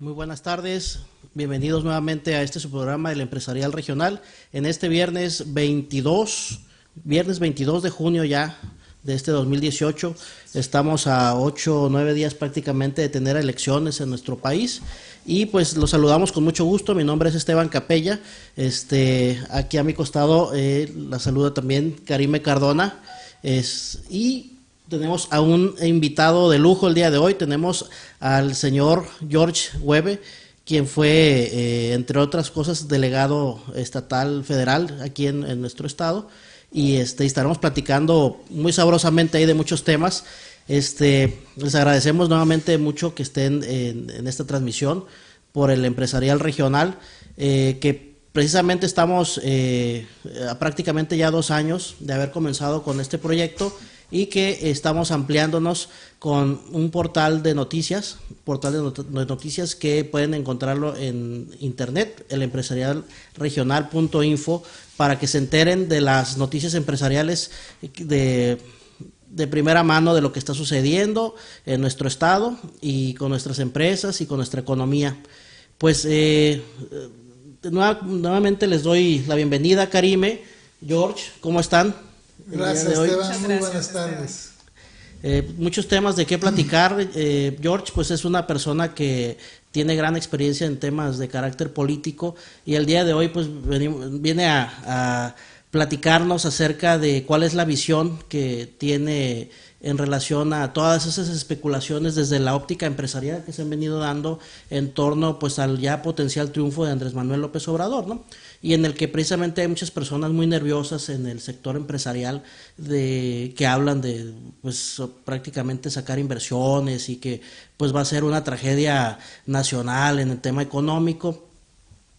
Muy buenas tardes, bienvenidos nuevamente a este su programa El Empresarial Regional. En este viernes 22 de junio ya de este 2018, estamos a 8 o 9 días prácticamente de tener elecciones en nuestro país y pues los saludamos con mucho gusto. Mi nombre es Esteban Capella, aquí a mi costado la saluda también Karime Cardona y tenemos a un invitado de lujo el día de hoy. Tenemos al señor George Webe, quien fue, entre otras cosas, delegado estatal federal aquí en nuestro estado. Y estaremos platicando muy sabrosamente ahí de muchos temas. Les agradecemos nuevamente mucho que estén en esta transmisión por el Empresarial Regional, que precisamente estamos a prácticamente ya 2 años de haber comenzado con este proyecto y que estamos ampliándonos con un portal de noticias, que pueden encontrarlo en internet, el empresarialregional.info, para que se enteren de las noticias empresariales de primera mano de lo que está sucediendo en nuestro estado y con nuestras empresas y con nuestra economía. Pues nuevamente les doy la bienvenida, Karime, George, ¿cómo están? Gracias, Esteban. Muy buenas tardes. Muchos temas de qué platicar. George, pues es una persona que tiene gran experiencia en temas de carácter político y el día de hoy pues viene a platicarnos acerca de cuál es la visión que tiene en relación a todas esas especulaciones desde la óptica empresarial que se han venido dando en torno pues al ya potencial triunfo de Andrés Manuel López Obrador, ¿no? Y en el que precisamente hay muchas personas muy nerviosas en el sector empresarial que hablan de pues prácticamente sacar inversiones y que pues va a ser una tragedia nacional en el tema económico,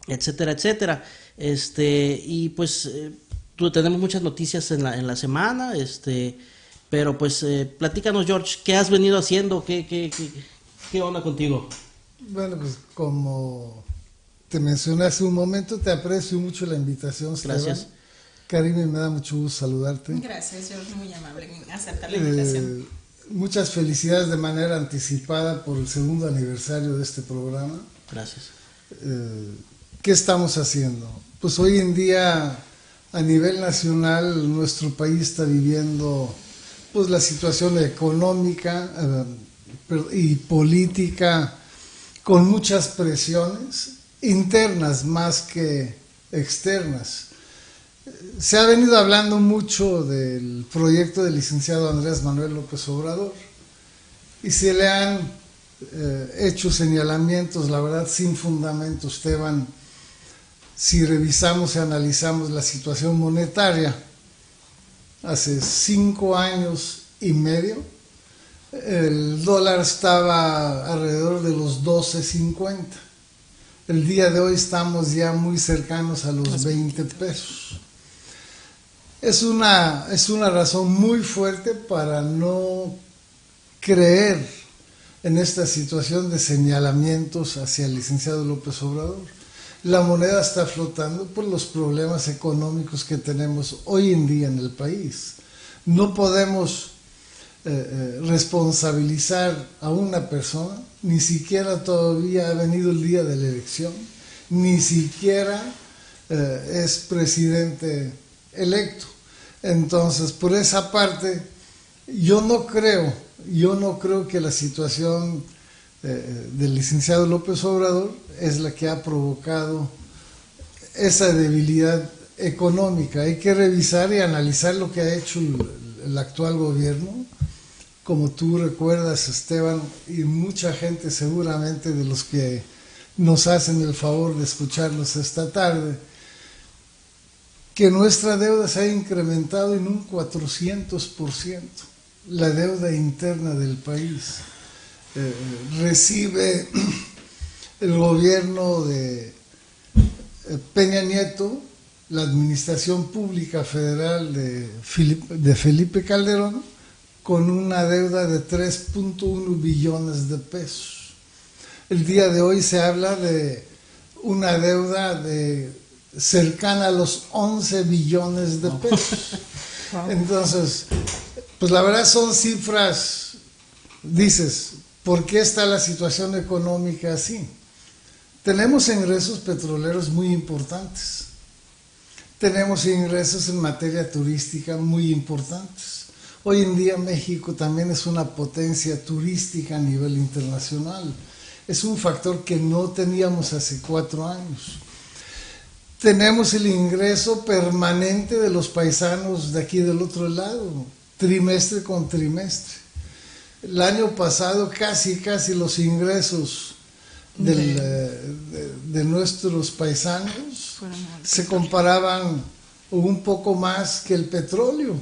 etcétera, etcétera. Y pues tenemos muchas noticias en la semana, pero pues platícanos, George, ¿qué has venido haciendo? ¿Qué onda contigo? Bueno, pues como te mencioné hace un momento, te aprecio mucho la invitación, Esteban. Gracias. Karime, me da mucho gusto saludarte. Gracias, George, muy amable en aceptar la invitación. Muchas felicidades de manera anticipada por el 2º aniversario de este programa. Gracias. ¿Qué estamos haciendo? Pues hoy en día, a nivel nacional, nuestro país está viviendo pues la situación económica y política con muchas presiones internas más que externas. Se ha venido hablando mucho del proyecto del licenciado Andrés Manuel López Obrador y se le han hecho señalamientos, la verdad, sin fundamento, Esteban. Si revisamos y analizamos la situación monetaria, hace 5 años y medio, el dólar estaba alrededor de los 12.50. El día de hoy estamos ya muy cercanos a los 20 pesos. Es una razón muy fuerte para no creer en esta situación de señalamientos hacia el licenciado López Obrador. La moneda está flotando por los problemas económicos que tenemos hoy en día en el país. No podemos responsabilizar a una persona, ni siquiera todavía ha venido el día de la elección, ni siquiera es presidente electo. Entonces, por esa parte, yo no creo que la situación del licenciado López Obrador es la que ha provocado esa debilidad económica. Hay que revisar y analizar lo que ha hecho el actual gobierno. Como tú recuerdas, Esteban, y mucha gente seguramente de los que nos hacen el favor de escucharnos esta tarde, que nuestra deuda se ha incrementado en un 400%, la deuda interna del país. Recibe el gobierno de Peña Nieto, la administración pública federal de Felipe Calderón, con una deuda de 3.1 billones de pesos. El día de hoy se habla de una deuda cercana a los 11 billones de pesos. Entonces, pues la verdad son cifras, dices, ¿por qué está la situación económica así? Tenemos ingresos petroleros muy importantes. Tenemos ingresos en materia turística muy importantes. Hoy en día México también es una potencia turística a nivel internacional. Es un factor que no teníamos hace 4 años. Tenemos el ingreso permanente de los paisanos de aquí del otro lado, trimestre con trimestre. El año pasado casi los ingresos de nuestros paisanos se comparaban un poco más que el petróleo.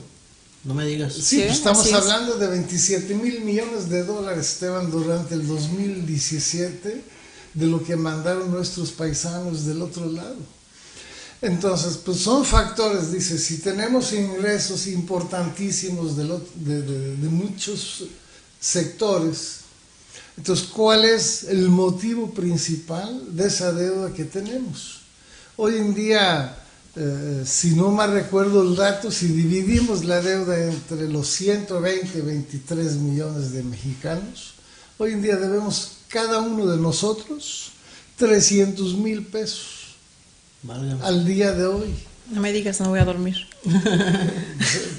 No me digas. Sí, pues estamos hablando de 27,000 millones de dólares, Esteban, durante el 2017, de lo que mandaron nuestros paisanos del otro lado. Entonces, pues son factores, dice, si tenemos ingresos importantísimos de muchos sectores, entonces, ¿cuál es el motivo principal de esa deuda que tenemos? Hoy en día, si no mal recuerdo el dato, si dividimos la deuda entre los 23 millones de mexicanos, hoy en día debemos cada uno de nosotros 300,000 pesos. Válgame. Al día de hoy. No me digas, no voy a dormir.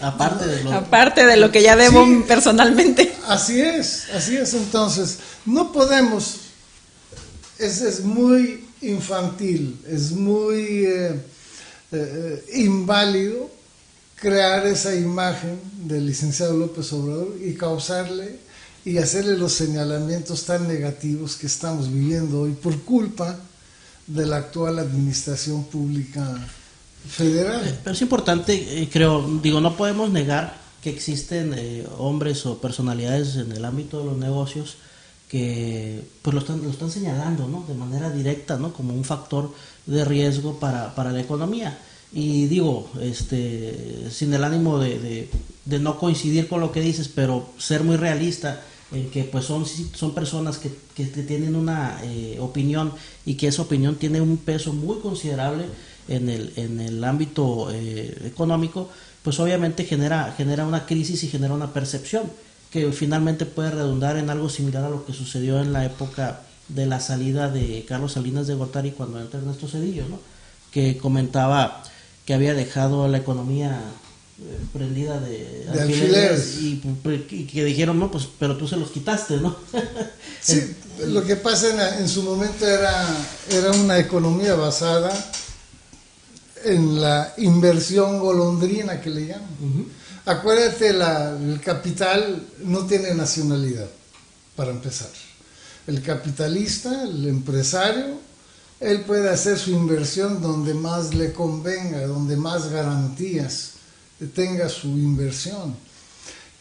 Aparte de lo que ya debo personalmente. Así es. Entonces, no podemos, es muy infantil, es muy inválido crear esa imagen del licenciado López Obrador y causarle y hacerle los señalamientos tan negativos que estamos viviendo hoy por culpa de la actual administración pública federal. Pero es importante, creo, no podemos negar que existen hombres o personalidades en el ámbito de los negocios que pues lo están señalando, ¿no? De manera directa, ¿no? Como un factor de riesgo para la economía. Y digo, sin el ánimo de no coincidir con lo que dices, pero ser muy realista en que pues son personas que tienen una opinión y que esa opinión tiene un peso muy considerable en el ámbito económico, pues obviamente genera una crisis y genera una percepción que finalmente puede redundar en algo similar a lo que sucedió en la época de la salida de Carlos Salinas de Gortari cuando entra Ernesto Zedillo, ¿no? Que comentaba que había dejado la economía prendida de alfileres y que dijeron, no, pues pero tú se los quitaste, ¿no? Sí, lo que pasa en su momento era una economía basada en la inversión golondrina que le llaman. Acuérdate, el capital no tiene nacionalidad, para empezar. El capitalista, el empresario, él puede hacer su inversión donde más le convenga, donde más garantías tenga su inversión.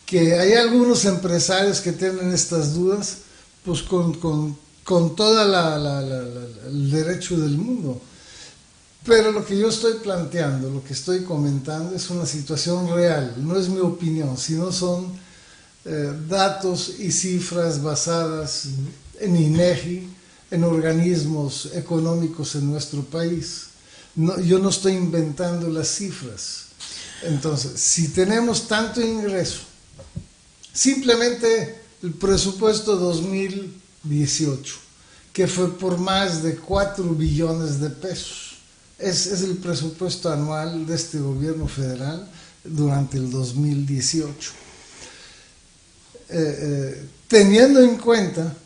Que hay algunos empresarios que tienen estas dudas, pues con todo el derecho del mundo. Pero lo que yo estoy planteando, lo que estoy comentando es una situación real, no es mi opinión, sino son datos y cifras basadas en INEGI, en organismos económicos en nuestro país. Yo no estoy inventando las cifras. Entonces, si tenemos tanto ingreso, simplemente el presupuesto 2018, que fue por más de 4 billones de pesos, es el presupuesto anual de este gobierno federal durante el 2018. Teniendo en cuenta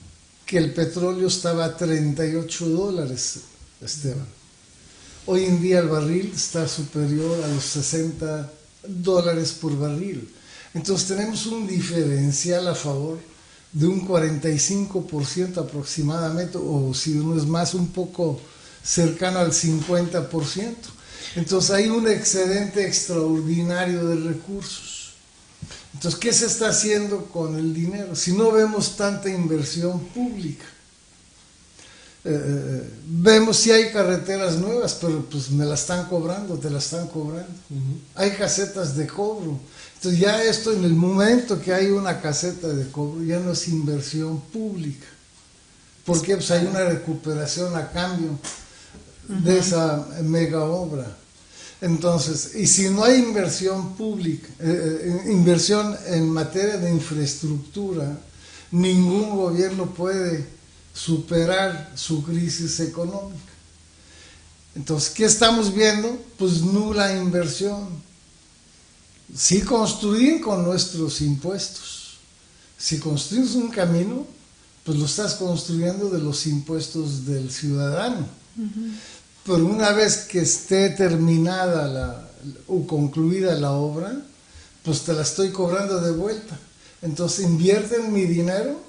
que el petróleo estaba a $38, Esteban. Hoy en día el barril está superior a los $60 por barril. Entonces tenemos un diferencial a favor de un 45% aproximadamente, o si no es más, un poco cercano al 50%. Entonces hay un excedente extraordinario de recursos. Entonces, ¿qué se está haciendo con el dinero? Si no vemos tanta inversión pública. Vemos si hay carreteras nuevas, pero pues me la están cobrando, te la están cobrando. Hay casetas de cobro. Entonces ya esto, en el momento que hay una caseta de cobro, ya no es inversión pública. Porque pues hay una recuperación a cambio de esa mega obra. Entonces, y si no hay inversión pública, inversión en materia de infraestructura, ningún gobierno puede superar su crisis económica. Entonces, ¿qué estamos viendo? Pues nula inversión. Sí construir con nuestros impuestos. Si construyes un camino, pues lo estás construyendo de los impuestos del ciudadano. Pero una vez que esté terminada o concluida la obra, pues te la estoy cobrando de vuelta. Entonces invierten mi dinero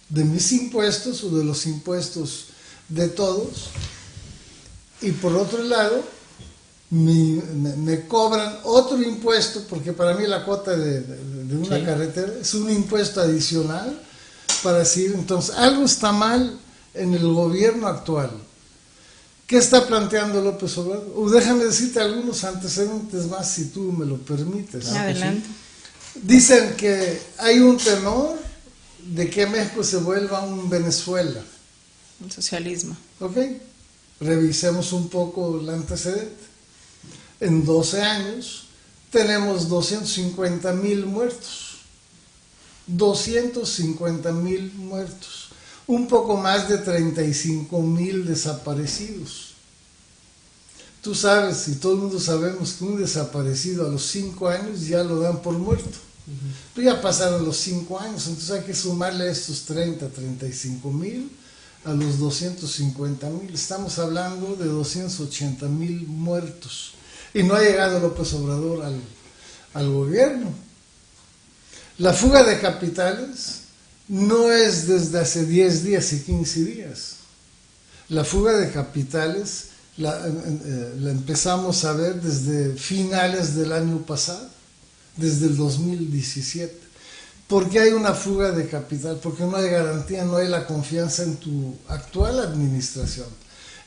de mis impuestos o de los impuestos de todos, y por otro lado me cobran otro impuesto, porque para mí la cuota de una carretera es un impuesto adicional para decir, entonces algo está mal en el gobierno actual. ¿Qué está planteando López Obrador? O déjame decirte algunos antecedentes más, si tú me lo permites. Adelante. Dicen que hay un temor de que México se vuelva un Venezuela. El socialismo. ¿Ok? Revisemos un poco el antecedente. En 12 años tenemos 250,000 muertos. 250,000 muertos. Un poco más de 35,000 desaparecidos. Tú sabes, y todo el mundo sabemos, que un desaparecido a los 5 años ya lo dan por muerto. Pero ya pasaron los 5 años, entonces hay que sumarle estos 35,000 a los 250,000. Estamos hablando de 280,000 muertos. Y no ha llegado López Obrador al gobierno. La fuga de capitales no es desde hace 10 días y 15 días. La fuga de capitales la empezamos a ver desde finales del año pasado, desde el 2017. ¿Por qué hay una fuga de capital? Porque no hay garantía, no hay la confianza en tu actual administración.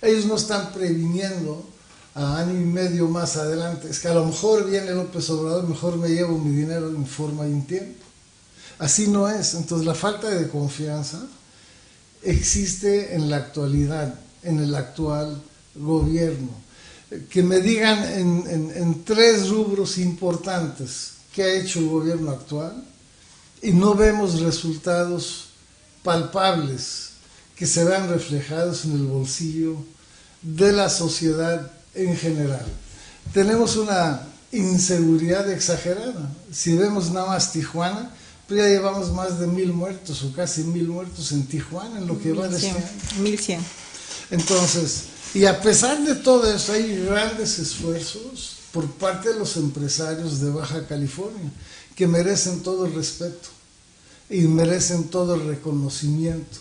Ellos no están previniendo a año y medio más adelante. Es que a lo mejor viene López Obrador, mejor me llevo mi dinero en forma y en tiempo. Así no es. Entonces la falta de confianza existe en la actualidad, en el actual gobierno. Que me digan en 3 rubros importantes que ha hecho el gobierno actual, y no vemos resultados palpables que se vean reflejados en el bolsillo de la sociedad en general. Tenemos una inseguridad exagerada. Si vemos nada más Tijuana, pues ya llevamos más de 1,000 muertos o casi 1,000 muertos en Tijuana en lo que va de este año. 1,100. Entonces, y a pesar de todo eso, hay grandes esfuerzos por parte de los empresarios de Baja California que merecen todo el respeto y merecen todo el reconocimiento.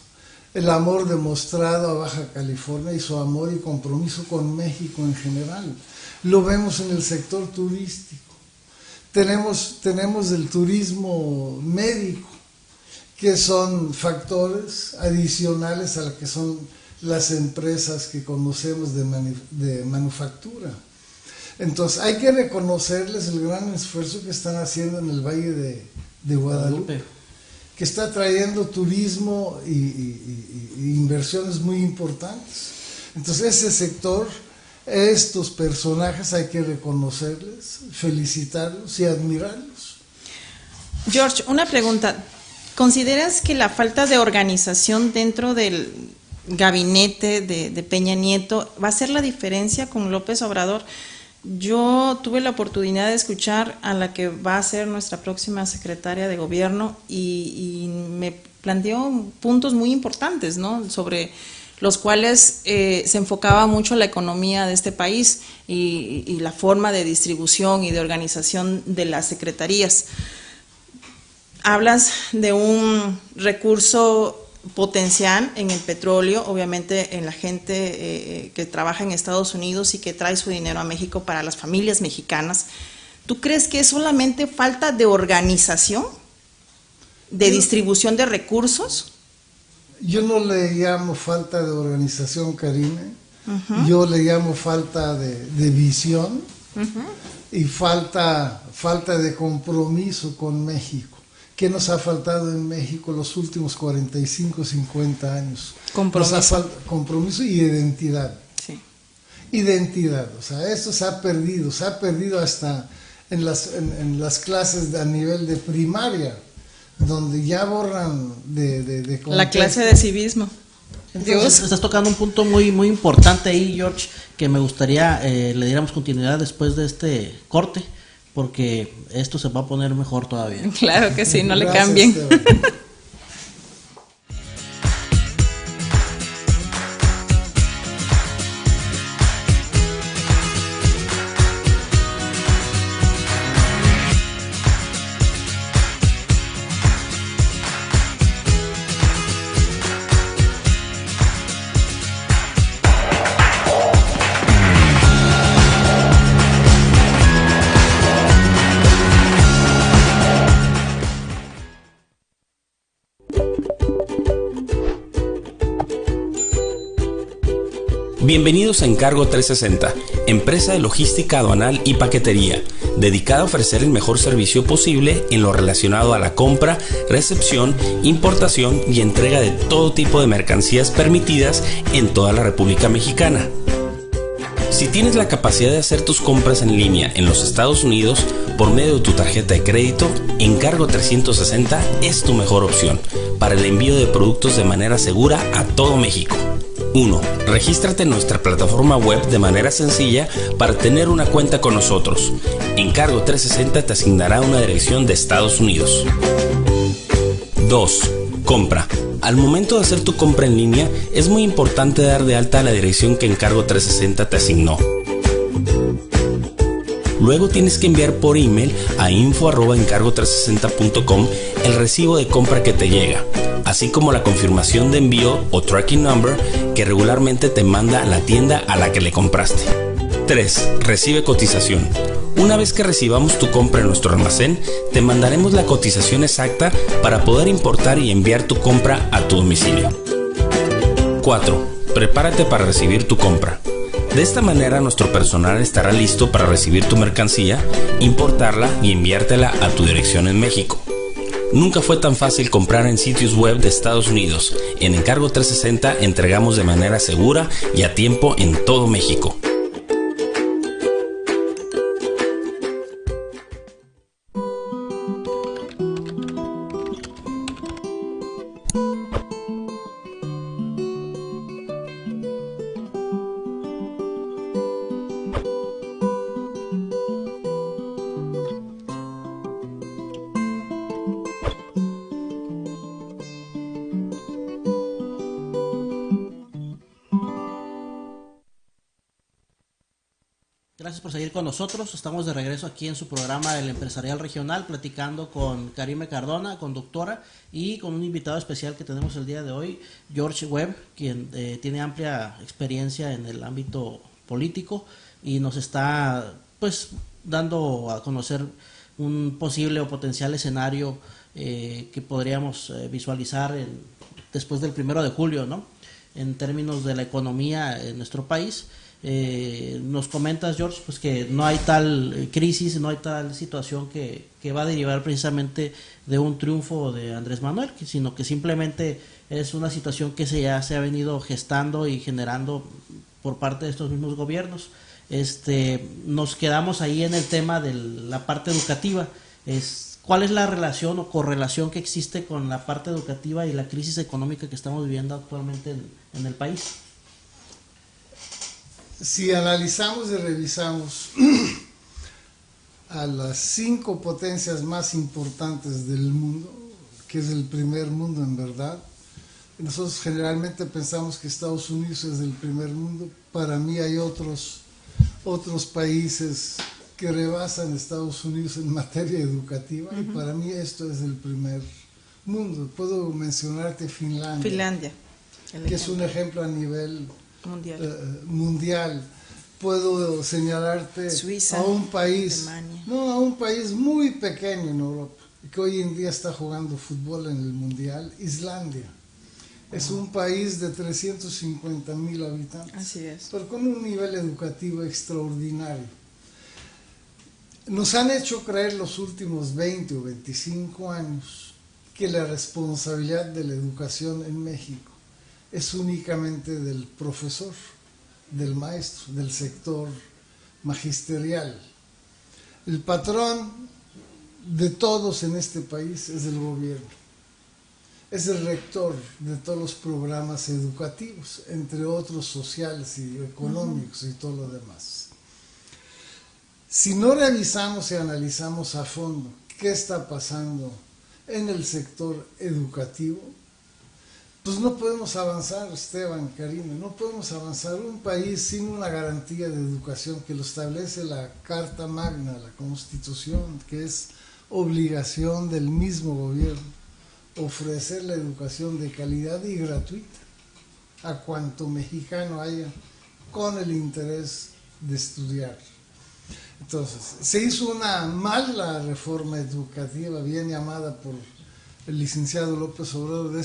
El amor demostrado a Baja California y su amor y compromiso con México en general. Lo vemos en el sector turístico. Tenemos el turismo médico, que son factores adicionales a lo que son las empresas que conocemos de manufactura. Entonces hay que reconocerles el gran esfuerzo que están haciendo en el Valle de Guadalupe, que está trayendo turismo y inversiones muy importantes. Entonces ese sector, estos personajes hay que reconocerles, felicitarlos y admirarlos. George, una pregunta. ¿Consideras que la falta de organización dentro del gabinete de Peña Nieto va a hacer la diferencia con López Obrador? Yo tuve la oportunidad de escuchar a la que va a ser nuestra próxima secretaria de gobierno y me planteó puntos muy importantes, ¿no? Sobre los cuales se enfocaba mucho la economía de este país y la forma de distribución y de organización de las secretarías. Hablas de un recurso potencial en el petróleo, obviamente en la gente que trabaja en Estados Unidos y que trae su dinero a México para las familias mexicanas. ¿Tú crees que es solamente falta de organización, de distribución de recursos? Yo no le llamo falta de organización, Karine. Yo le llamo falta de visión y falta de compromiso con México. ¿Qué nos ha faltado en México los últimos 45, 50 años? Compromiso. Compromiso y identidad. Sí. Identidad, o sea, esto se ha perdido hasta en las clases a nivel de primaria. donde ya borran de La contexto. clase de civismo. Entonces, estás tocando un punto muy, muy importante ahí, George, que me gustaría le diéramos continuidad después de este corte, porque esto se va a poner mejor todavía. Claro que sí, no le Gracias, cambien. Esteban. Bienvenidos a Encargo 360, empresa de logística aduanal y paquetería, dedicada a ofrecer el mejor servicio posible en lo relacionado a la compra, recepción, importación y entrega de todo tipo de mercancías permitidas en toda la República Mexicana. Si tienes la capacidad de hacer tus compras en línea en los Estados Unidos por medio de tu tarjeta de crédito, Encargo 360 es tu mejor opción para el envío de productos de manera segura a todo México. 1. Regístrate en nuestra plataforma web de manera sencilla para tener una cuenta con nosotros. Encargo 360 te asignará una dirección de Estados Unidos. 2. Compra. Al momento de hacer tu compra en línea, es muy importante dar de alta la dirección que Encargo 360 te asignó. Luego tienes que enviar por email a info@encargo360.com el recibo de compra que te llega, así como la confirmación de envío o tracking number que regularmente te manda a la tienda a la que le compraste. 3. Recibe cotización. Una vez que recibamos tu compra en nuestro almacén, te mandaremos la cotización exacta para poder importar y enviar tu compra a tu domicilio. 4. Prepárate para recibir tu compra. De esta manera nuestro personal estará listo para recibir tu mercancía, importarla y enviártela a tu dirección en México. Nunca fue tan fácil comprar en sitios web de Estados Unidos. En Encargo 360 entregamos de manera segura y a tiempo en todo México. Gracias por seguir con nosotros. Estamos de regreso aquí en su programa El Empresarial Regional, platicando con Karime Cardona, conductora, y con un invitado especial que tenemos el día de hoy, George Webb, quien tiene amplia experiencia en el ámbito político y nos está pues dando a conocer un posible o potencial escenario que podríamos visualizar después del 1 de julio, ¿no? En términos de la economía en nuestro país. Nos comentas, George, pues que no hay tal crisis, no hay tal situación que va a derivar precisamente de un triunfo de Andrés Manuel, sino que simplemente es una situación que ya se ha venido gestando y generando por parte de estos mismos gobiernos. Nos quedamos ahí en el tema de la parte educativa. ¿Cuál es la relación o correlación que existe con la parte educativa y la crisis económica que estamos viviendo actualmente en el país? Si analizamos y revisamos a las 5 potencias más importantes del mundo, que es el primer mundo en verdad, nosotros generalmente pensamos que Estados Unidos es el primer mundo. Para mí hay otros países que rebasan Estados Unidos en materia educativa, y para mí esto es el primer mundo. Puedo mencionarte Finlandia, que es un ejemplo a nivel mundial. Puedo señalarte Suiza, a un país, Alemania. a un país muy pequeño en Europa, que hoy en día está jugando fútbol en el mundial, Islandia. Es un país de 350,000 habitantes, Así es. pero con un nivel educativo extraordinario. Nos han hecho creer los últimos 20 o 25 años que la responsabilidad de la educación en México es únicamente del profesor, del maestro, del sector magisterial. El patrón de todos en este país es el gobierno. Es el rector de todos los programas educativos, entre otros sociales y económicos y todo lo demás. Si no revisamos y analizamos a fondo qué está pasando en el sector educativo, pues no podemos avanzar, Esteban, Karina, no podemos avanzar. Un país sin una garantía de educación que lo establece la Carta Magna, la Constitución, que es obligación del mismo gobierno, ofrecer la educación de calidad y gratuita a cuanto mexicano haya con el interés de estudiar. Entonces, se hizo una mala reforma educativa, bien llamada por el licenciado López Obrador, de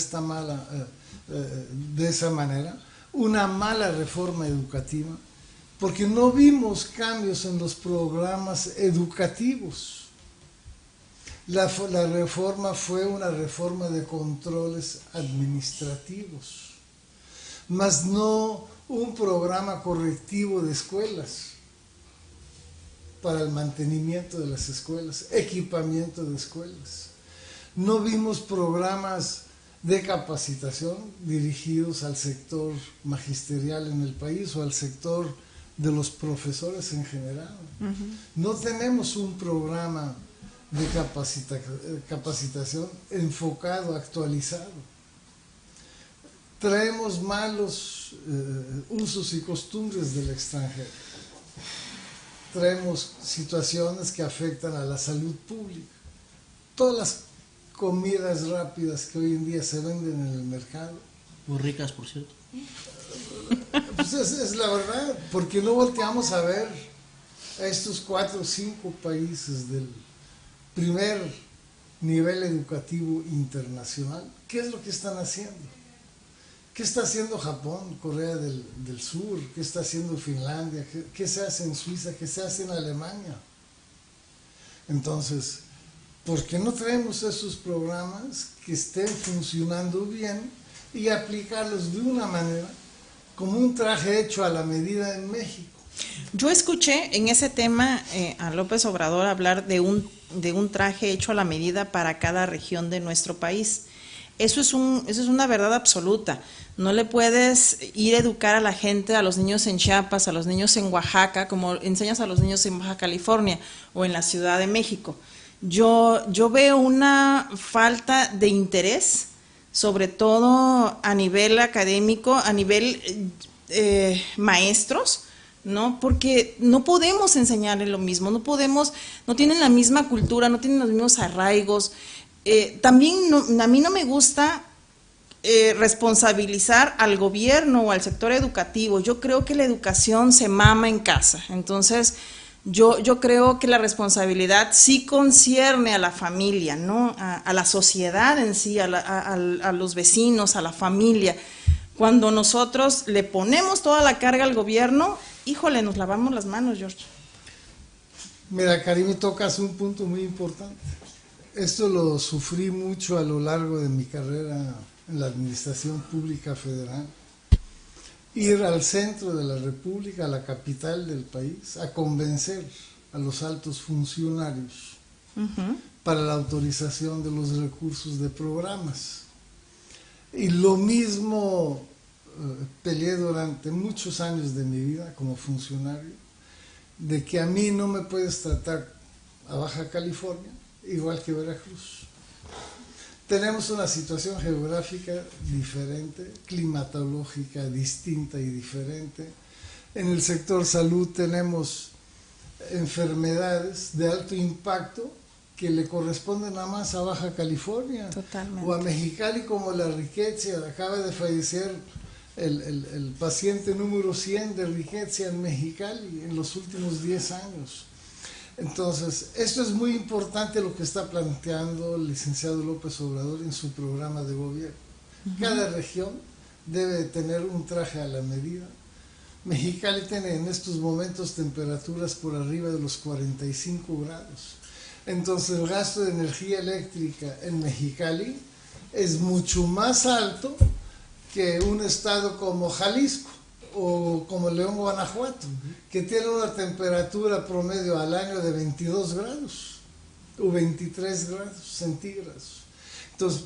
esa manera, una mala reforma educativa, porque no vimos cambios en los programas educativos. La reforma fue una reforma de controles administrativos, mas no un programa correctivo de escuelas, para el mantenimiento de las escuelas, equipamiento de escuelas. No vimos programas de capacitación dirigidos al sector magisterial en el país o al sector de los profesores en general. No tenemos un programa de capacitación enfocado, actualizado. Traemos malos usos y costumbres del extranjero. Traemos situaciones que afectan a la salud pública. Todas las comidas rápidas que hoy en día se venden en el mercado. Muy ricas, por cierto. Pues es la verdad, porque no volteamos a ver a estos 4 o 5 países del primer nivel educativo internacional. ¿Qué es lo que están haciendo? ¿Qué está haciendo Japón, Corea del Sur? ¿Qué está haciendo Finlandia? ¿Qué se hace en Suiza? ¿Qué se hace en Alemania? Entonces, ¿por qué no traemos esos programas que estén funcionando bien y aplicarlos de una manera como un traje hecho a la medida en México? Yo escuché en ese tema a López Obrador hablar de un traje hecho a la medida para cada región de nuestro país. Eso es una verdad absoluta. No le puedes ir a educar a la gente, a los niños en Chiapas, a los niños en Oaxaca, como enseñas a los niños en Baja California o en la Ciudad de México. Yo veo una falta de interés, sobre todo a nivel académico, a nivel maestros, ¿no? Porque no podemos enseñarle lo mismo, no tienen la misma cultura, no tienen los mismos arraigos. También a mí no me gusta responsabilizar al gobierno o al sector educativo. Yo creo que la educación se mama en casa. Entonces, yo creo que la responsabilidad sí concierne a la familia, ¿no? A la sociedad en sí, a los vecinos, a la familia. Cuando nosotros le ponemos toda la carga al gobierno, híjole, nos lavamos las manos, George. Mira, Karim, tocas un punto muy importante. Esto lo sufrí mucho a lo largo de mi carrera en la Administración Pública Federal. Ir al centro de la República, a la capital del país, a convencer a los altos funcionarios para la autorización de los recursos de programas. Y lo mismo peleé durante muchos años de mi vida como funcionario, de que a mí no me puedes tratar a Baja California igual que Veracruz. Tenemos una situación geográfica diferente, climatológica distinta y diferente. En el sector salud tenemos enfermedades de alto impacto que le corresponden nada más a Baja California. Totalmente. O a Mexicali, como la Rickettsia. Acaba de fallecer el paciente número 100 de Rickettsia en Mexicali en los últimos 10 años. Entonces, esto es muy importante lo que está planteando el licenciado López Obrador en su programa de gobierno. Cada región debe tener un traje a la medida. Mexicali tiene en estos momentos temperaturas por arriba de los 45 grados. Entonces, el gasto de energía eléctrica en Mexicali es mucho más alto que un estado como Jalisco o como León, Guanajuato, que tiene una temperatura promedio al año de 22 grados. o 23 grados centígrados. Entonces,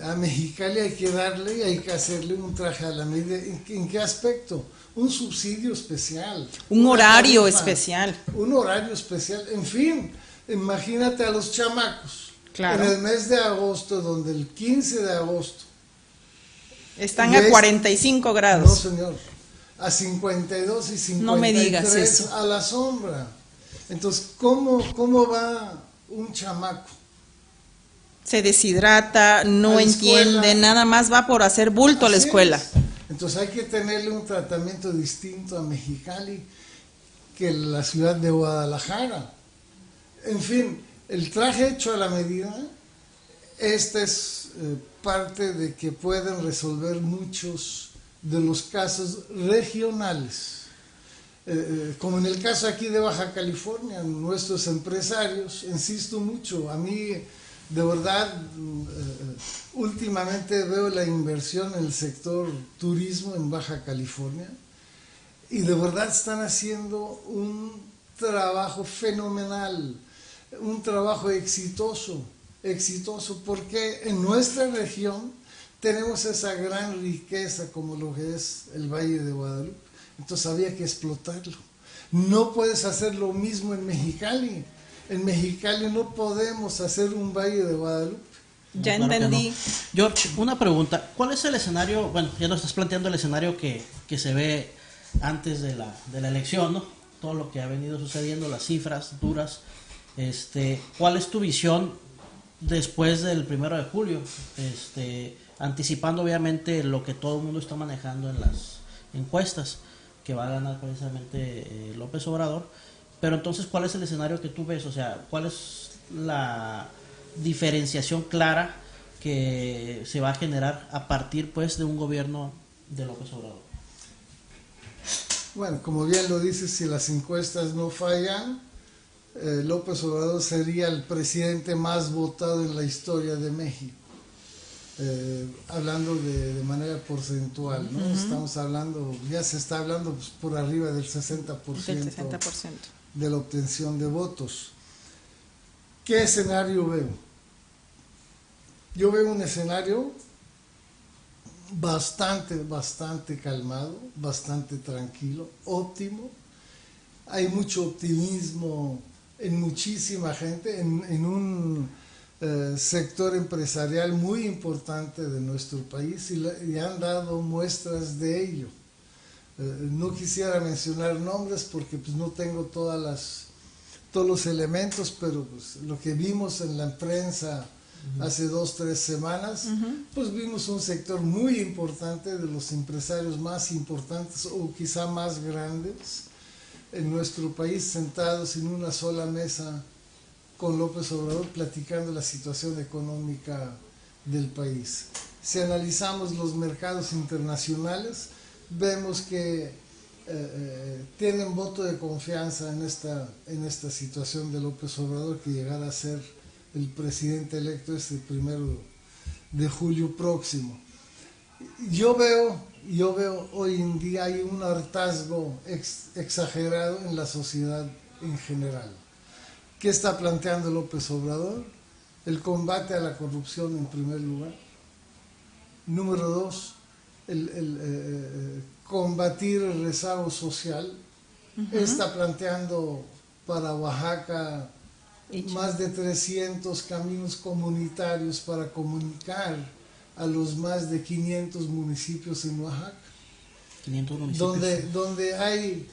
a Mexicali hay que hacerle un traje a la medida. ¿En qué aspecto? Un subsidio especial. Un horario especial. Un horario especial. En fin, imagínate a los chamacos. Claro. En el mes de agosto, donde el 15 de agosto. Están a 45 grados. No, señor. A 52 y 53 no me digas eso. A la sombra. Entonces, ¿cómo va un chamaco? Se deshidrata, no entiende, nada más va por hacer bulto a la escuela. Entonces hay que tenerle un tratamiento distinto a Mexicali que la ciudad de Guadalajara. En fin, el traje hecho a la medida, esta es parte de que pueden resolver muchos de los casos regionales. Como en el caso aquí de Baja California, nuestros empresarios, insisto mucho, a mí de verdad últimamente veo la inversión en el sector turismo en Baja California y de verdad están haciendo un trabajo fenomenal, un trabajo exitoso porque en nuestra región tenemos esa gran riqueza como lo que es el Valle de Guadalupe. Entonces había que explotarlo. No puedes hacer lo mismo en Mexicali. En Mexicali no podemos hacer un Valle de Guadalupe. Ya claro entendí. no. George, una pregunta. ¿Cuál es el escenario? Bueno, ya nos estás planteando el escenario que se ve antes de la elección, ¿no? Todo lo que ha venido sucediendo, las cifras duras. ¿Cuál es tu visión después del 1 de julio? Anticipando obviamente lo que todo el mundo está manejando en las encuestas, que va a ganar precisamente López Obrador, pero entonces, ¿cuál es el escenario que tú ves? O sea, ¿cuál es la diferenciación clara que se va a generar a partir, pues, de un gobierno de López Obrador? Bueno, como bien lo dices, si las encuestas no fallan, López Obrador sería el presidente más votado en la historia de México. Hablando de manera porcentual, ¿no? Estamos hablando, ya se está hablando pues, por arriba del 60%, de la obtención de votos. ¿Qué escenario veo? Yo veo un escenario bastante calmado, bastante tranquilo, óptimo. Hay mucho optimismo en muchísima gente, en un sector empresarial muy importante de nuestro país y han dado muestras de ello. No quisiera mencionar nombres porque pues, no tengo todos los elementos, pero pues, lo que vimos en la prensa hace 2-3 semanas, pues vimos un sector muy importante de los empresarios más importantes o quizá más grandes en nuestro país sentados en una sola mesa con López Obrador platicando la situación económica del país. Si analizamos los mercados internacionales, vemos que tienen voto de confianza en esta situación de López Obrador, que llegará a ser el presidente electo este 1 de julio próximo. Yo veo hoy en día hay un hartazgo exagerado en la sociedad en general. ¿Qué está planteando López Obrador? El combate a la corrupción en primer lugar. Número 2, combatir el rezago social. Está planteando para Oaxaca más de 300 caminos comunitarios para comunicar a los más de 500 municipios en Oaxaca. 500 municipios. Donde hay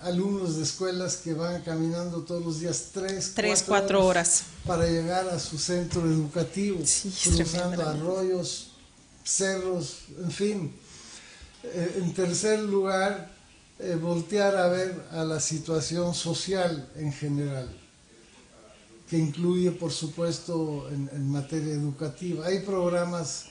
alumnos de escuelas que van caminando todos los días 3-4 horas para llegar a su centro educativo, cruzando arroyos, cerros, en fin. En tercer lugar, voltear a ver a la situación social en general, que incluye, por supuesto, en materia educativa. Hay programas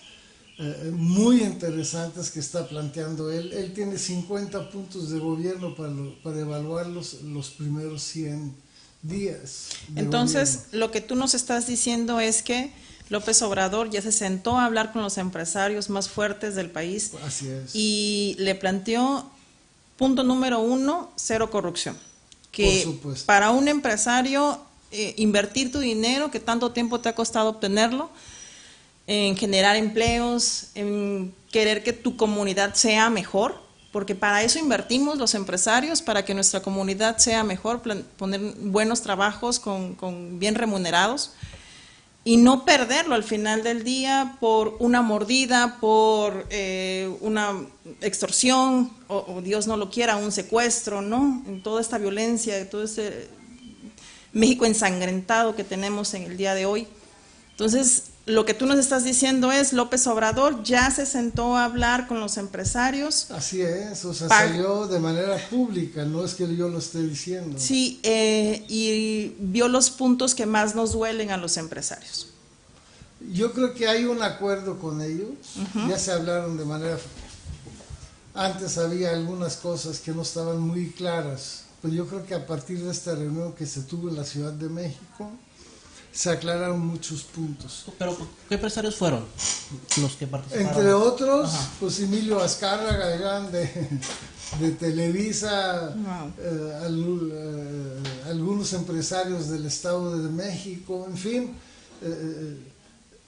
muy interesantes que está planteando él. Él tiene 50 puntos de gobierno para evaluar los primeros 100 días. Entonces, gobierno. Lo que tú nos estás diciendo es que López Obrador ya se sentó a hablar con los empresarios más fuertes del país. Así es. Y le planteó, punto número 1, cero corrupción. Que por supuesto, para un empresario invertir tu dinero, que tanto tiempo te ha costado obtenerlo, en generar empleos, en querer que tu comunidad sea mejor, porque para eso invertimos los empresarios, para que nuestra comunidad sea mejor, poner buenos trabajos con bien remunerados, y no perderlo al final del día por una mordida, por una extorsión, o Dios no lo quiera, un secuestro, ¿no? En toda esta violencia, en todo este México ensangrentado que tenemos en el día de hoy. Entonces, lo que tú nos estás diciendo es, López Obrador ya se sentó a hablar con los empresarios. Así es, o sea, salió de manera pública, no es que yo lo esté diciendo. Sí, y vio los puntos que más nos duelen a los empresarios. Yo creo que hay un acuerdo con ellos, ya se hablaron de manera... Antes había algunas cosas que no estaban muy claras, pero yo creo que a partir de esta reunión que se tuvo en la Ciudad de México, se aclararon muchos puntos. ¿Pero qué empresarios fueron los que participaron? Entre otros, pues Emilio Azcárraga, de Televisa, algunos empresarios del Estado de México, en fin,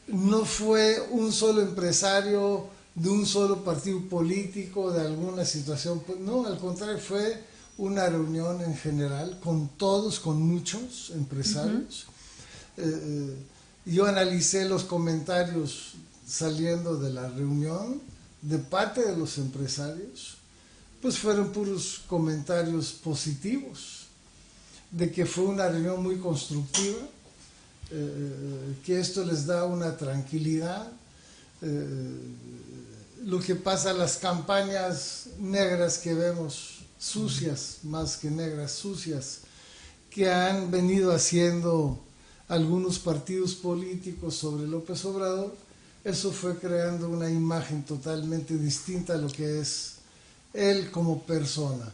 no fue un solo empresario de un solo partido político, de alguna situación, no, al contrario, fue una reunión en general con todos, con muchos empresarios. Yo analicé los comentarios saliendo de la reunión de parte de los empresarios, pues fueron puros comentarios positivos, de que fue una reunión muy constructiva, que esto les da una tranquilidad. Lo que pasa, las campañas negras que vemos, sucias, más que negras, sucias, que han venido haciendo algunos partidos políticos sobre López Obrador, eso fue creando una imagen totalmente distinta a lo que es él como persona,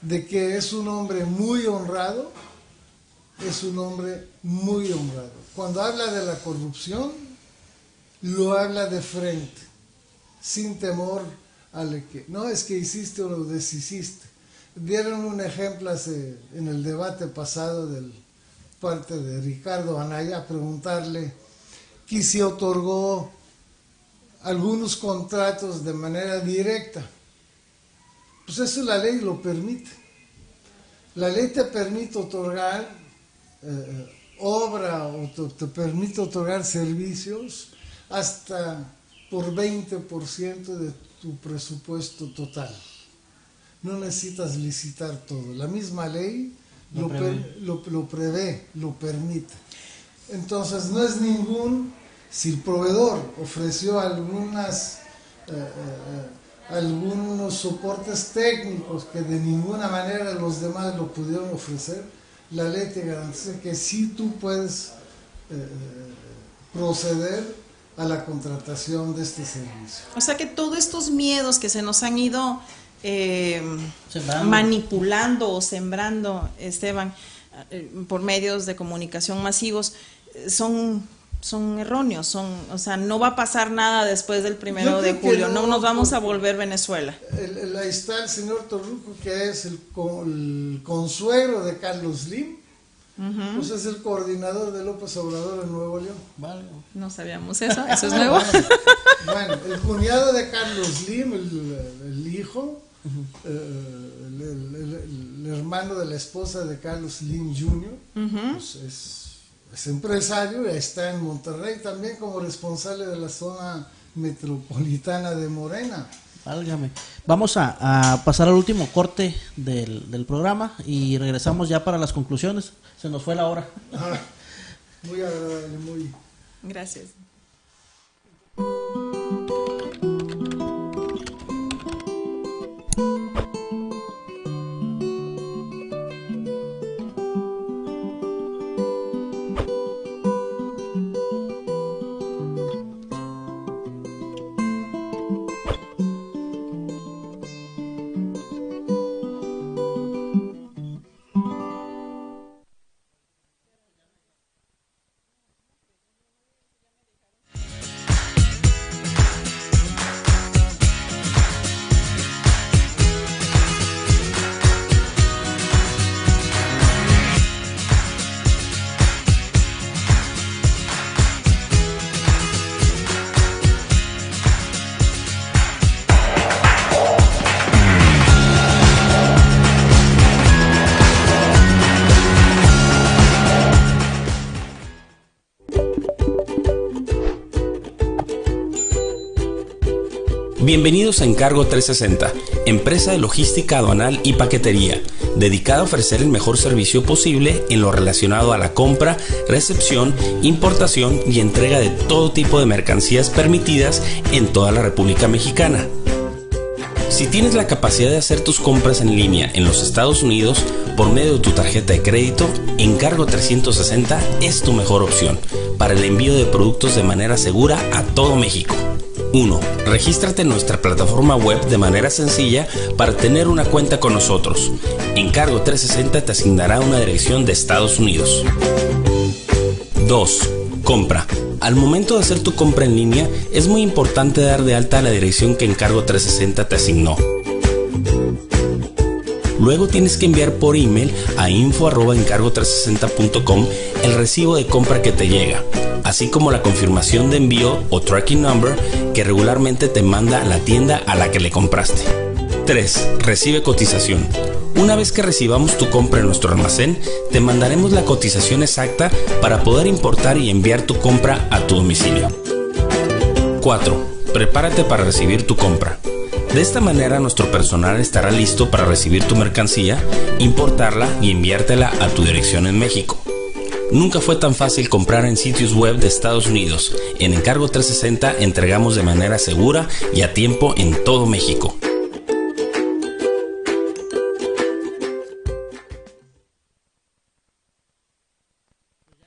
de que es un hombre muy honrado, es un hombre muy honrado. Cuando habla de la corrupción, lo habla de frente, sin temor a lo que, no es que hiciste o lo deshiciste. Dieron un ejemplo en el debate pasado del parte de Ricardo Anaya, preguntarle que si otorgó algunos contratos de manera directa. Pues eso la ley lo permite. La ley te permite otorgar obra o te permite otorgar servicios hasta por 20% de tu presupuesto total. No necesitas licitar todo. La misma ley lo prevé, lo permite. Entonces no es si el proveedor ofreció algunos soportes técnicos que de ninguna manera los demás lo pudieron ofrecer, la ley te garantiza que sí tú puedes proceder a la contratación de este servicio. O sea que todos estos miedos que se nos han ido manipulando o sembrando, Esteban, por medios de comunicación masivos, son erróneos, o sea, no va a pasar nada después del 1 de julio, no nos vamos a volver Venezuela. Ahí está el señor Torruco, que es el consuegro de Carlos Slim, pues es el coordinador de López Obrador en Nuevo León. Vale. No sabíamos eso es nuevo. Bueno, el cuñado de Carlos Slim, el hijo, el hermano de la esposa de Carlos Slim Jr., pues es empresario, está en Monterrey también como responsable de la zona metropolitana de Morena. Válgame. Vamos a pasar al último corte del programa y regresamos ya para las conclusiones. Se nos fue la hora. Muy agradable, muy. Gracias. Bienvenidos a Encargo 360, empresa de logística aduanal y paquetería, dedicada a ofrecer el mejor servicio posible en lo relacionado a la compra, recepción, importación y entrega de todo tipo de mercancías permitidas en toda la República Mexicana. Si tienes la capacidad de hacer tus compras en línea en los Estados Unidos por medio de tu tarjeta de crédito, Encargo 360 es tu mejor opción para el envío de productos de manera segura a todo México. 1. Regístrate en nuestra plataforma web de manera sencilla para tener una cuenta con nosotros. Encargo 360 te asignará una dirección de Estados Unidos. 2. Compra. Al momento de hacer tu compra en línea, es muy importante dar de alta la dirección que Encargo 360 te asignó. Luego tienes que enviar por email a info@encargo360.com el recibo de compra que te llega, así como la confirmación de envío o tracking number que regularmente te manda la tienda a la que le compraste. 3. Recibe cotización. Una vez que recibamos tu compra en nuestro almacén, te mandaremos la cotización exacta para poder importar y enviar tu compra a tu domicilio. 4. Prepárate para recibir tu compra. De esta manera nuestro personal estará listo para recibir tu mercancía, importarla y enviártela a tu dirección en México. Nunca fue tan fácil comprar en sitios web de Estados Unidos. En Encargo 360 entregamos de manera segura y a tiempo en todo México.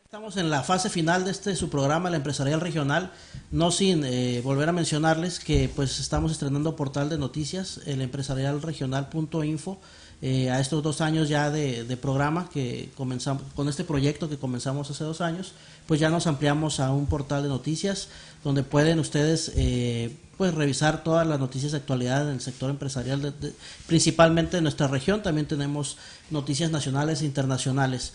Estamos en la fase final de su programa, el Empresarial Regional, no sin volver a mencionarles que pues estamos estrenando portal de noticias, el empresarialregional.info, a estos 2 años ya de programa que comenzamos, con este proyecto que comenzamos hace 2 años, pues ya nos ampliamos a un portal de noticias donde pueden ustedes pues revisar todas las noticias de actualidad en el sector empresarial, principalmente en nuestra región. También tenemos noticias nacionales e internacionales.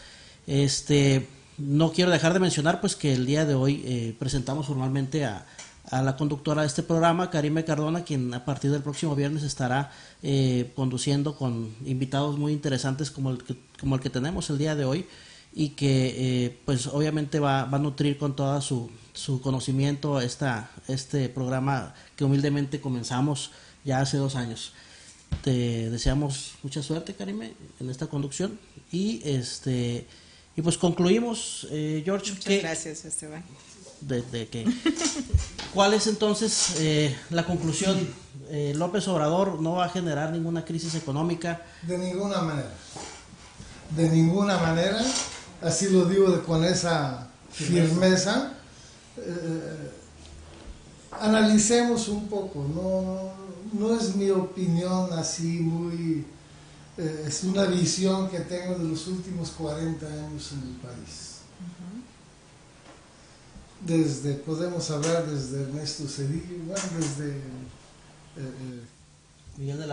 No quiero dejar de mencionar pues que el día de hoy presentamos formalmente a la conductora de este programa, Karime Cardona, quien a partir del próximo viernes estará conduciendo con invitados muy interesantes como el que tenemos el día de hoy, y que pues obviamente va a nutrir con todo su conocimiento este programa que humildemente comenzamos ya hace 2 años. Te deseamos mucha suerte, Karime, en esta conducción y pues concluimos, George. Muchas gracias, Esteban. ¿Cuál es entonces la conclusión? López Obrador no va a generar ninguna crisis económica. De ninguna manera. De ninguna manera. Así lo digo con esa firmeza. Analicemos un poco. No es mi opinión así muy... es una visión que tengo de los últimos 40 años en el país. Podemos hablar desde Ernesto Zedillo, desde Miguel de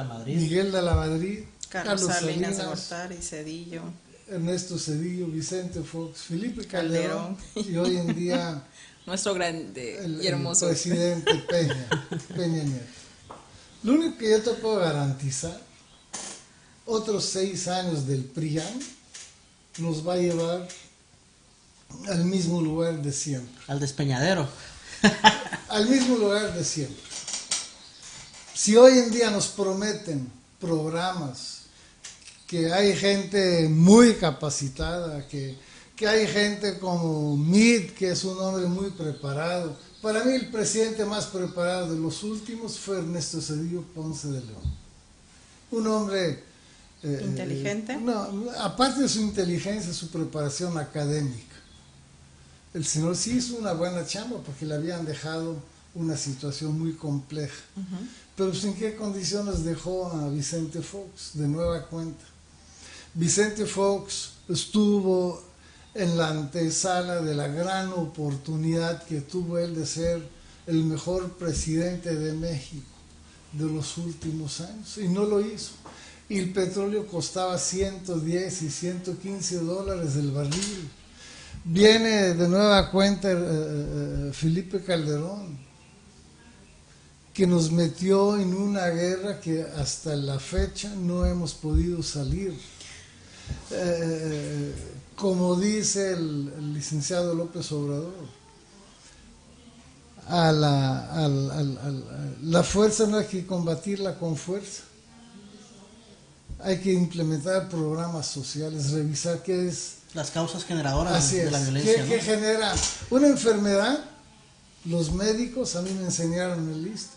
la Madrid, Carlos Salinas de Gortari, Zedillo, Ernesto Zedillo, Vicente Fox, Felipe Calderón y hoy en día nuestro grande y hermoso el presidente Peña Nieto. Lo único que yo te puedo garantizar, otros 6 años del PRIAN nos va a llevar al mismo lugar de siempre. Al despeñadero. Al mismo lugar de siempre. Si hoy en día nos prometen programas, que hay gente muy capacitada, que hay gente como Meade, que es un hombre muy preparado. Para mí el presidente más preparado de los últimos fue Ernesto Zedillo Ponce de León. Un hombre... inteligente. Aparte de su inteligencia, su preparación académica. El señor sí hizo una buena chamba porque le habían dejado una situación muy compleja. Pero ¿en qué condiciones dejó a Vicente Fox? De nueva cuenta. Vicente Fox estuvo en la antesala de la gran oportunidad que tuvo él de ser el mejor presidente de México de los últimos años y no lo hizo. Y el petróleo costaba $110 y $115 el barril. Viene de nueva cuenta Felipe Calderón, que nos metió en una guerra que hasta la fecha no hemos podido salir. Como dice el licenciado López Obrador, la fuerza no hay que combatirla con fuerza. Hay que implementar programas sociales, revisar qué es... Las causas generadoras de la Así violencia. es, ¿qué genera una enfermedad? Los médicos, a mí me enseñaron el listo,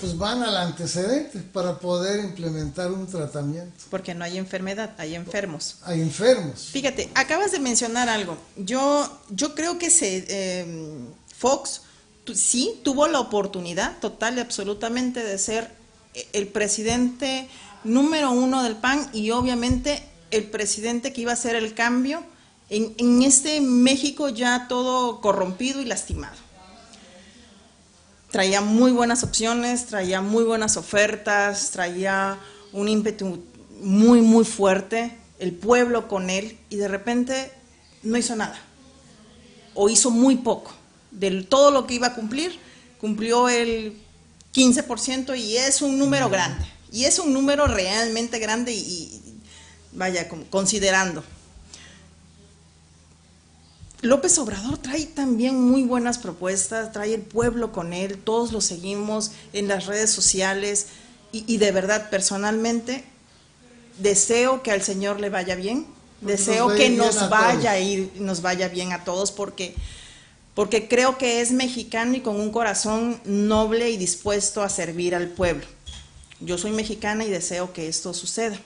pues van al antecedente para poder implementar un tratamiento. Porque no hay enfermedad, hay enfermos. Hay enfermos. Fíjate, acabas de mencionar algo. Yo creo que Fox sí tuvo la oportunidad total y absolutamente de ser el presidente número 1 del PAN y obviamente el presidente que iba a hacer el cambio en este México ya todo corrompido y lastimado. Traía muy buenas opciones, traía muy buenas ofertas, traía un ímpetu muy, muy fuerte, el pueblo con él, y de repente no hizo nada, o hizo muy poco. De todo lo que iba a cumplir, cumplió el 15%, y es un número grande, y es un número realmente grande, y vaya, considerando. López Obrador trae también muy buenas propuestas, trae el pueblo con él, todos lo seguimos en las redes sociales y de verdad, personalmente, deseo que al Señor le vaya bien, deseo que nos vaya bien a todos, porque creo que es mexicano y con un corazón noble y dispuesto a servir al pueblo. Yo soy mexicana y deseo que esto suceda.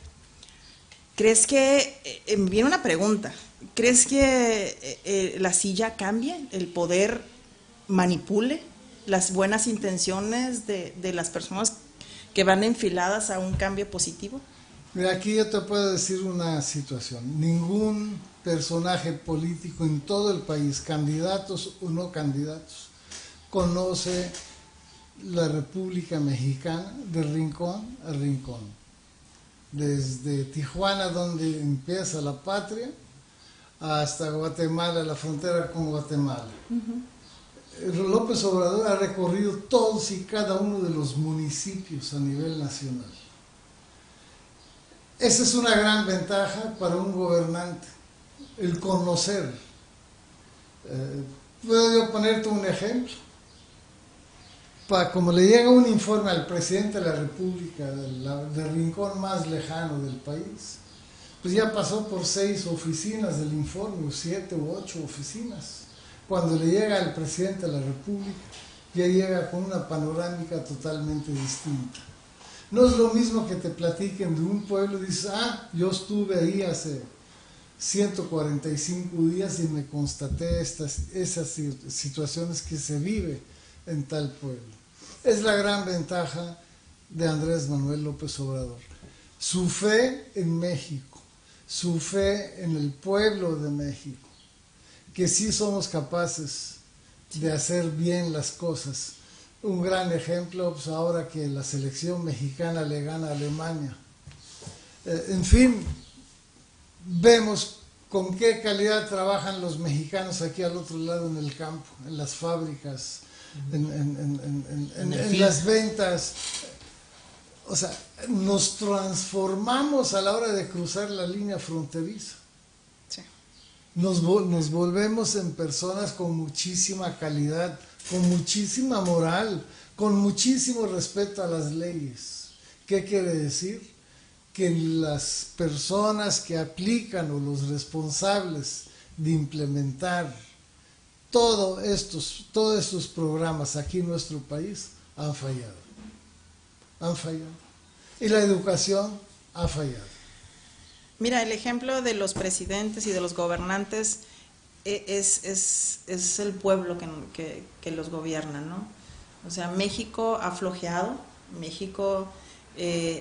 ¿Crees que, me viene una pregunta, ¿crees que la silla cambie, el poder manipule las buenas intenciones de las personas que van enfiladas a un cambio positivo? Mira, aquí yo te puedo decir una situación. Ningún personaje político en todo el país, candidatos o no candidatos, conoce la República Mexicana de rincón a rincón. Desde Tijuana, donde empieza la patria, hasta Guatemala, la frontera con Guatemala. López Obrador ha recorrido todos y cada uno de los municipios a nivel nacional. Esa es una gran ventaja para un gobernante, el conocer. Puedo yo ponerte un ejemplo. Como le llega un informe al presidente de la República del rincón más lejano del país, pues ya pasó por 6 oficinas del informe, o 7 u 8 oficinas. Cuando le llega al presidente de la República, ya llega con una panorámica totalmente distinta. No es lo mismo que te platiquen de un pueblo y dices, yo estuve ahí hace 145 días y me constaté esas situaciones que se vive en tal pueblo. Es la gran ventaja de Andrés Manuel López Obrador. Su fe en México, su fe en el pueblo de México, que sí somos capaces de hacer bien las cosas. Un gran ejemplo, pues ahora que la selección mexicana le gana a Alemania. En fin, vemos con qué calidad trabajan los mexicanos aquí al otro lado en el campo, en las fábricas, en las ventas. O sea, nos transformamos a la hora de cruzar la línea fronteriza. Sí. Nos volvemos en personas con muchísima calidad, con muchísima moral, con muchísimo respeto a las leyes. ¿Qué quiere decir? Que las personas que aplican o los responsables de implementar todos estos programas aquí en nuestro país han fallado. Han fallado. Y la educación ha fallado. Mira, el ejemplo de los presidentes y de los gobernantes es el pueblo que los gobierna, ¿no? O sea, México ha flojeado, México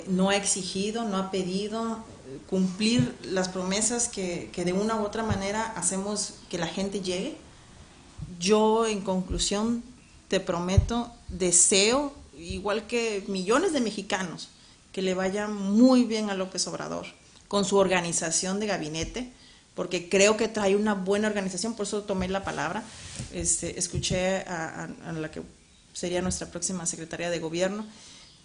no ha exigido, no ha pedido cumplir las promesas que de una u otra manera hacemos que la gente llegue. Yo, en conclusión, te prometo, deseo, igual que millones de mexicanos, que le vaya muy bien a López Obrador con su organización de gabinete, porque creo que trae una buena organización, por eso tomé la palabra. Escuché a la que sería nuestra próxima secretaria de gobierno,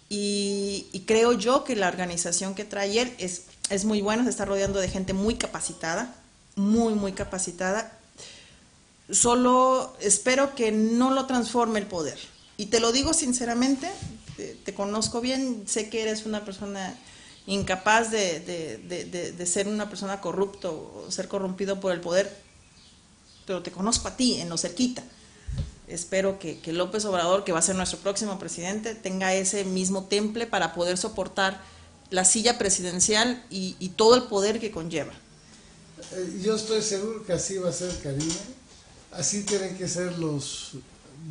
y creo yo que la organización que trae él es muy buena, se está rodeando de gente muy capacitada, muy, muy capacitada. solo espero que no lo transforme el poder. Y te lo digo sinceramente, te conozco bien, sé que eres una persona incapaz de ser una persona corrupta o ser corrompido por el poder, pero te conozco a ti, en lo cerquita. Espero que López Obrador, que va a ser nuestro próximo presidente, tenga ese mismo temple para poder soportar la silla presidencial y todo el poder que conlleva. Yo estoy seguro que así va a ser, Karina. Así tienen que ser los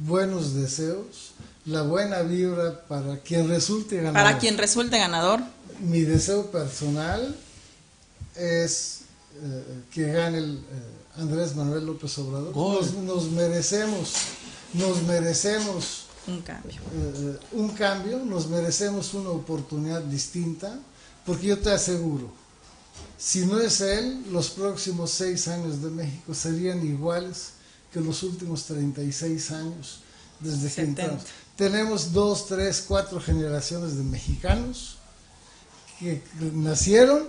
buenos deseos, la buena vibra para quien resulte ganador. Para quien resulte ganador. Mi deseo personal es que gane el Andrés Manuel López Obrador. Nos merecemos un cambio, nos merecemos una oportunidad distinta, porque yo te aseguro, si no es él, los próximos 6 años de México serían iguales que los últimos 36 años desde que entramos. Tenemos 2, 3, 4 generaciones de mexicanos que nacieron,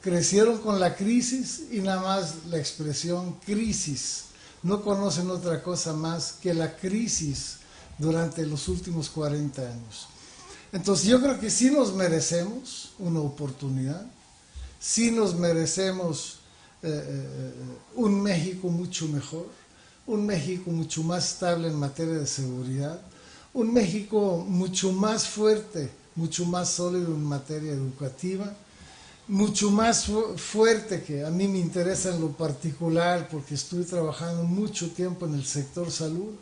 crecieron con la crisis y nada más la expresión crisis. No conocen otra cosa más que la crisis durante los últimos 40 años. Entonces yo creo que sí nos merecemos una oportunidad, sí nos merecemos un México mucho mejor, un México mucho más estable en materia de seguridad, un México mucho más fuerte, mucho más sólido en materia educativa, mucho más fuerte, que a mí me interesa en lo particular porque estoy trabajando mucho tiempo en el sector salud,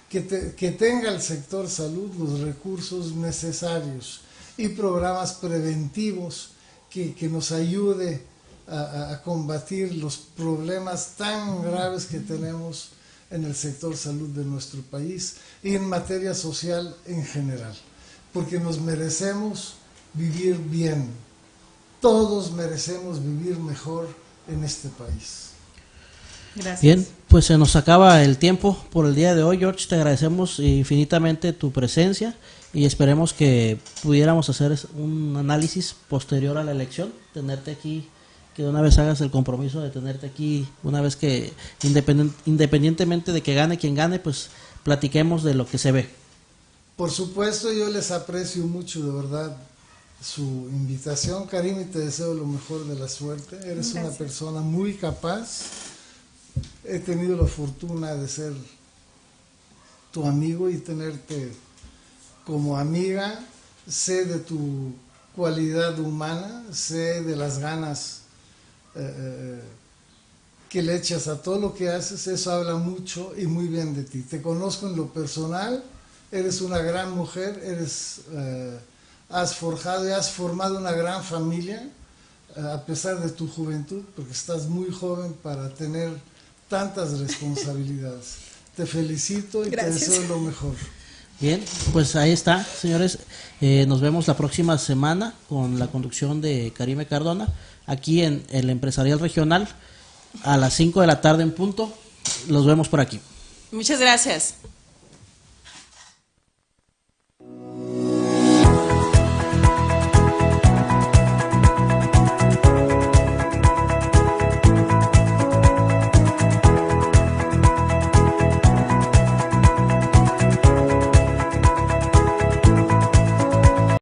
que tenga el sector salud los recursos necesarios y programas preventivos que nos ayude a combatir los problemas tan graves que tenemos en el sector salud de nuestro país y en materia social en general, porque nos merecemos vivir bien. Todos merecemos vivir mejor en este país. Gracias. Bien, pues se nos acaba el tiempo por el día de hoy, George. Te agradecemos infinitamente tu presencia y esperemos que pudiéramos hacer un análisis posterior a la elección, tenerte aquí, que de una vez hagas el compromiso de tenerte aquí, una vez que independientemente de que gane quien gane, pues platiquemos de lo que se ve. Por supuesto, yo les aprecio mucho, de verdad, su invitación, Karim, y te deseo lo mejor de la suerte. Eres Gracias. Una persona muy capaz. He tenido la fortuna de ser tu amigo y tenerte como amiga. Sé de tu cualidad humana, sé de las ganas que le echas a todo lo que haces. Eso habla mucho y muy bien de ti. Te conozco en lo personal, eres una gran mujer, has forjado y has formado una gran familia, a pesar de tu juventud, porque estás muy joven para tener tantas responsabilidades. Te felicito y Gracias. Te deseo lo mejor. Bien, pues ahí está, señores. Nos vemos la próxima semana con la conducción de Karime Cardona, aquí en el Empresarial Regional, a las 5 de la tarde en punto. Los vemos por aquí. Muchas gracias.